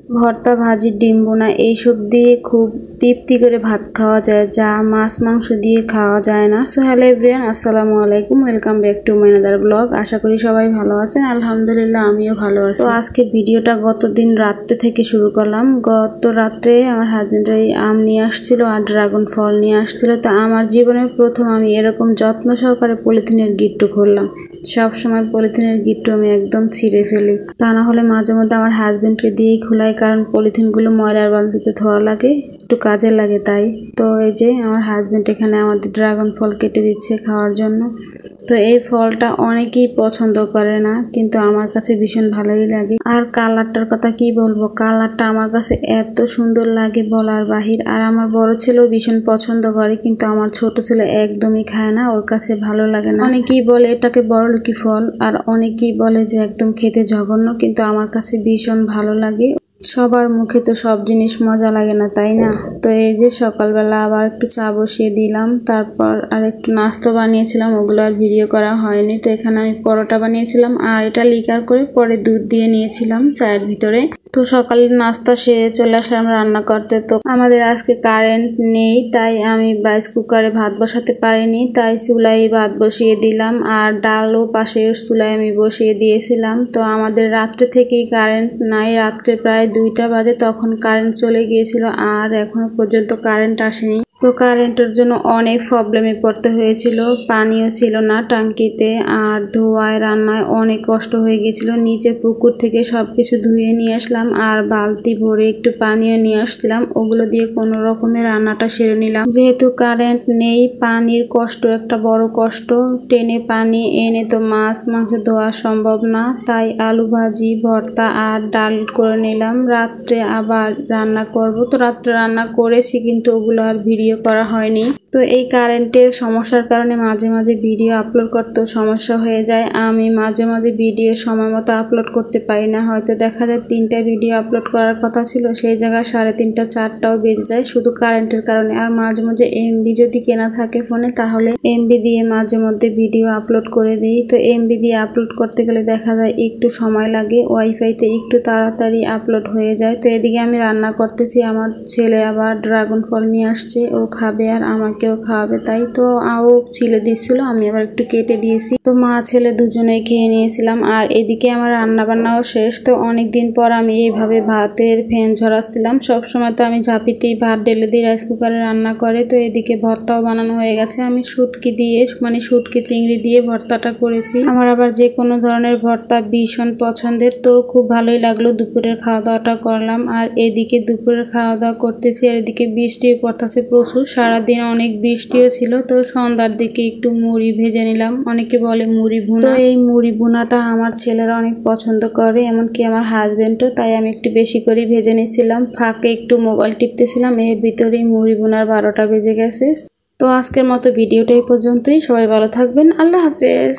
ভর্তা, ভাজি, ডিম বোনা এইসব দিয়ে খুব তৃপ্তি করে ভাত খাওয়া যায়, যা মাছ মাংস দিয়ে খাওয়া যায় না। সো হ্যালো এভরিওয়ান, আসসালামু আলাইকুম, welcome back to my another blog. আশা করি সবাই ভালো আছেন। আলহামদুলিল্লাহ আমিও ভালো আছি। তো আজকে ভিডিওটা গতদিন রাত্রে থেকে শুরু করলাম। গত রাত্রে আমার হাজবেন্ড আম নিয়ে আসছিল আর ড্রাগন ফল নিয়ে আসছিল। তো আমার জীবনের প্রথম আমি এরকম যত্ন সহকারে পলিথিনের গিট্টু খুললাম। সব সময় পলিথিনের গিট্টু আমি একদম ছিঁড়ে ফেলি, তা না হলে মাঝে মধ্যে আমার হাজবেন্ডকে দিয়েই খোলাই, কারণ পলিথিনগুলো ময়লার বালতিতে ধোয়া লাগে, একটু কাজে লাগে তাই। তো এই যে আমার হাজবেন্ড এখানে আমাদের ড্রাগন ফল কেটে দিচ্ছে খাওয়ার জন্য। তো এই ফলটা অনেকেই পছন্দ করে না, কিন্তু আমার কাছে ভীষণ ভালোই লাগে। আর কালারটার কথা কি বলবো, কালারটা আমার কাছে এত সুন্দর লাগে বলার বাহির। আর আমার বড় ছেলেও ভীষণ পছন্দ করে, কিন্তু আমার ছোট ছেলে একদমই খায় না, ওর কাছে ভালো লাগে না। অনেকেই বলে এটাকে বড়লোকি ফল, আর অনেকেই বলে যে একদম খেতে জঘন্য, কিন্তু আমার কাছে ভীষণ ভালো লাগে। সবার মুখে তো সব জিনিস মজা লাগে না, তাই না? তো এই যে সকালবেলা আবার একটু চা বসিয়ে দিলাম, তারপর আর একটু নাস্তা বানিয়েছিলাম, ওগুলো আর ভিডিও করা হয়নি। তো এখানে আমি পরোটা বানিয়েছিলাম, আর এটা লিকার করে পরে দুধ দিয়ে নিয়েছিলাম চায়ের ভিতরে। তো সকালের নাস্তা সেরে চলে আসলাম রান্না করতে। তো আমাদের আজকে কারেন্ট নেই, তাই আমি রাইস কুকারে ভাত বসাতে পারিনি, তাই চুলায় ভাত বসিয়ে দিলাম। আর ডালও পাশের চুলায় আমি বসিয়ে দিয়েছিলাম। তো আমাদের রাত্রে থেকেই কারেন্ট নাই, রাত্রে প্রায় 2টা বাজে তখন কারেন্ট চলে গিয়েছিল, আর এখনো পর্যন্ত কারেন্ট আসেনি। তো কারেন্টের জন্য অনেক প্রবলেমে পড়তে হয়েছিল, পানিও ছিল না টাঙ্কিতে, আর ধোয়ায় রান্নায় অনেক কষ্ট হয়ে গিয়েছিল। নিচে পুকুর থেকে সবকিছু ধুয়ে নিয়ে আসলাম, আর বালতি ভরে একটু পানিও নিয়ে আসছিলাম, ওগুলো দিয়ে কোনো রকমের রান্নাটা সেরে নিলাম। যেহেতু কারেন্ট নেই, পানির কষ্ট একটা বড় কষ্ট, টেনে পানি এনে তো মাছ মাংস ধোয়া সম্ভব না, তাই আলু ভাজি, ভর্তা আর ডাল করে নিলাম। রাত্রে আবার রান্না করব। তো রাত্রে রান্না করেছি, কিন্তু ওগুলো আর ভিডিও করা হয়নি। তো এই কারেন্টের সমস্যার কারণে মাঝে মাঝে ভিডিও আপলোড করতেও সমস্যা হয়ে যায়। আমি মাঝে মাঝে ভিডিও সময় মতো আপলোড করতে পারি না, হয়তো দেখা যায় 3টা ভিডিও আপলোড করার কথা ছিল, সেই জায়গায় 3:30 4টাও বেজে যায় শুধু কারেন্টের কারণে। আর মাঝে মাঝে এমবি যদি কেনা থাকে ফোনে, তাহলে এমবি দিয়ে মাঝে মধ্যে ভিডিও আপলোড করে দিই। তো এমবি দিয়ে আপলোড করতে গেলে দেখা যায় একটু সময় লাগে, ওয়াইফাইতে একটু তাড়াতাড়ি আপলোড হয়ে যায়। তো এদিকে আমি রান্না করতেছি, আমার ছেলে আবার ড্রাগন ফল নিয়ে আসছে, ও খাবে আর আমাকেও খাওয়াবে, তাই তো ও ছিলে দিচ্ছিল, আমি আবার একটু কেটে দিয়েছি। তো মা ছেলে দুজনেই খেয়ে নিয়েছিলাম। আর এদিকে আমার রান্না বান্নাও শেষ। তো অনেকদিন পর আমি এইভাবে ভাতের ফ্যান ঝরাচ্ছিলাম। সবসময় তো আমি ঝাঁপিতেই ভাত ঢেলে দিই রাইস কুকারে রান্না করে। তো এদিকে ভর্তাও বানানো হয়ে গেছে। আমি শুটকি দিয়ে শুটকি চিংড়ি দিয়ে ভর্তাটা করেছি। আমার আবার যে কোনো ধরনের ভর্তা ভীষণ পছন্দের, তো খুব ভালোই লাগলো। দুপুরের খাওয়া দাওয়াটা করলাম, আর এদিকে দুপুরের খাওয়া দাওয়া করতেছি, আর এদিকে বৃষ্টিও পড়তেছে প্রচুর, সারাদিন অনেক বৃষ্টিও ছিল। তো সন্ধ্যার দিকে একটু মুড়ি ভেজে নিলাম, অনেকে বলে মুড়ি ভুনা। তো এই মুড়ি ভুনাটা আমার ছেলেরা অনেক পছন্দ করে, এমনকি আমার হাজবেন্ডও, তাই আমি একটু বেশি করে ভেজে নিয়েছিলাম। ফাঁকে একটু মোবাইল টিপতেছিলাম, এর ভিতরেই মুড়ি ভুনার 12টা বেজে গেছে। তো আজকের মতো ভিডিওটা এই পর্যন্তই। সবাই ভালো থাকবেন, আল্লাহ হাফেজ।